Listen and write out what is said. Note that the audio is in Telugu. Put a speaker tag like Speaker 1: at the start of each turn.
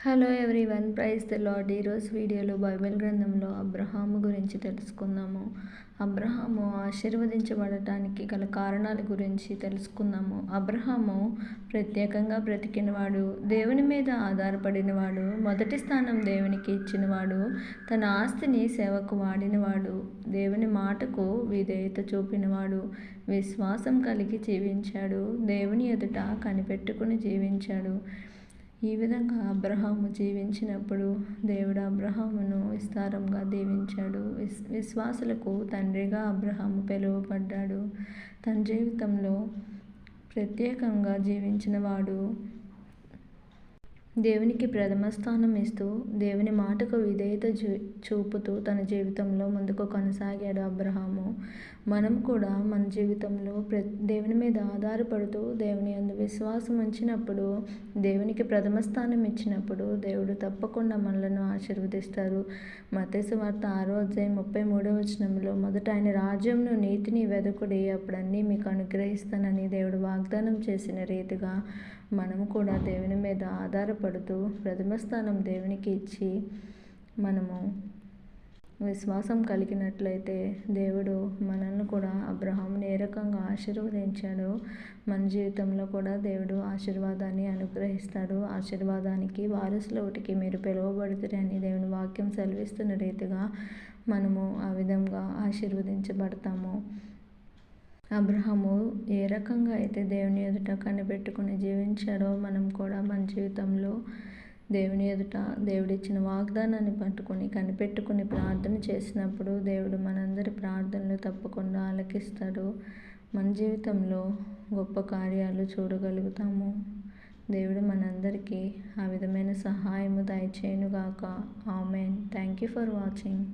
Speaker 1: Hello everyone, praise the lord. ఈరోజు వీడియోలో బైబిల్ గ్రంథంలో అబ్రహాము గురించి తెలుసుకుందాము. అబ్రహాము ఆశీర్వదించబడటానికి గల కారణాల గురించి తెలుసుకుందాము. అబ్రహాము ప్రత్యేకంగా బ్రతికినవాడు, దేవుని మీద ఆధారపడినవాడు, మొదటి స్థానం దేవునికి ఇచ్చినవాడు, తన ఆస్తిని సేవకు వాడినవాడు, దేవుని మాటకు విధేయత చూపినవాడు, విశ్వాసం కలిగి జీవించాడు, దేవుని ఎదుట కనిపెట్టుకుని జీవించాడు. ఈ విధంగా అబ్రహాము జీవించినప్పుడు దేవుడు అబ్రహామును విస్తారంగా దీవించాడు. విశ్వాసులకు తండ్రిగా అబ్రహాము పిలువబడ్డాడు. తన జీవితంలో ప్రత్యేకంగా జీవించిన వాడు, దేవునికి ప్రథమ స్థానం ఇస్తూ దేవుని మాటకు విధేయత చూపుతూ తన జీవితంలో ముందుకు కొనసాగాడు అబ్రహాము. మనం కూడా మన జీవితంలో దేవుని మీద ఆధారపడుతూ దేవుని యందు విశ్వాసం ఉంచినప్పుడు, దేవునికి ప్రథమ స్థానం ఇచ్చినప్పుడు దేవుడు తప్పకుండా మనలను ఆశీర్వదిస్తారు. మత్తయి సువార్త 6వ అధ్యాయం 33వ వచనంలో, మొదట ఆయన రాజ్యంను నీతిని వెదకుడి, అప్పుడు అన్నీ మీకు అనుగ్రహిస్తానని దేవుడు వాగ్దానం చేసిన రీతిగా మనము కూడా దేవుని మీద ఆధారపడుతూ ప్రథమ స్థానం దేవునికి ఇచ్చి మనము విశ్వాసం కలిగినట్లయితే దేవుడు మనల్ని కూడా అబ్రహాముని ఏ రకంగా ఆశీర్వదించాడో మన జీవితంలో కూడా దేవుడు ఆశీర్వాదాన్ని అనుగ్రహిస్తాడు. ఆశీర్వాదానికి వారసులవుటికి మీరు పిలువబడుతారని దేవుని వాక్యం సెలవిస్తున్న రీతిగా మనము ఆ విధంగా ఆశీర్వదించబడతాము. అబ్రహాము ఏ రకంగా అయితే దేవుని ఎదుట కనిపెట్టుకుని జీవించాడో మనం కూడా మన జీవితంలో దేవుని ఎదుట దేవుడిచ్చిన వాగ్దానాన్ని పట్టుకొని కనిపెట్టుకుని ప్రార్థన చేసినప్పుడు దేవుడు మనందరి ప్రార్థనలు తప్పకుండా ఆలకిస్తాడు. మన జీవితంలో గొప్ప కార్యాలు చూడగలుగుతాము. దేవుడు మనందరికీ ఆ విధమైన సహాయము దయచేయునుగాక. Amen. Thank you for watching.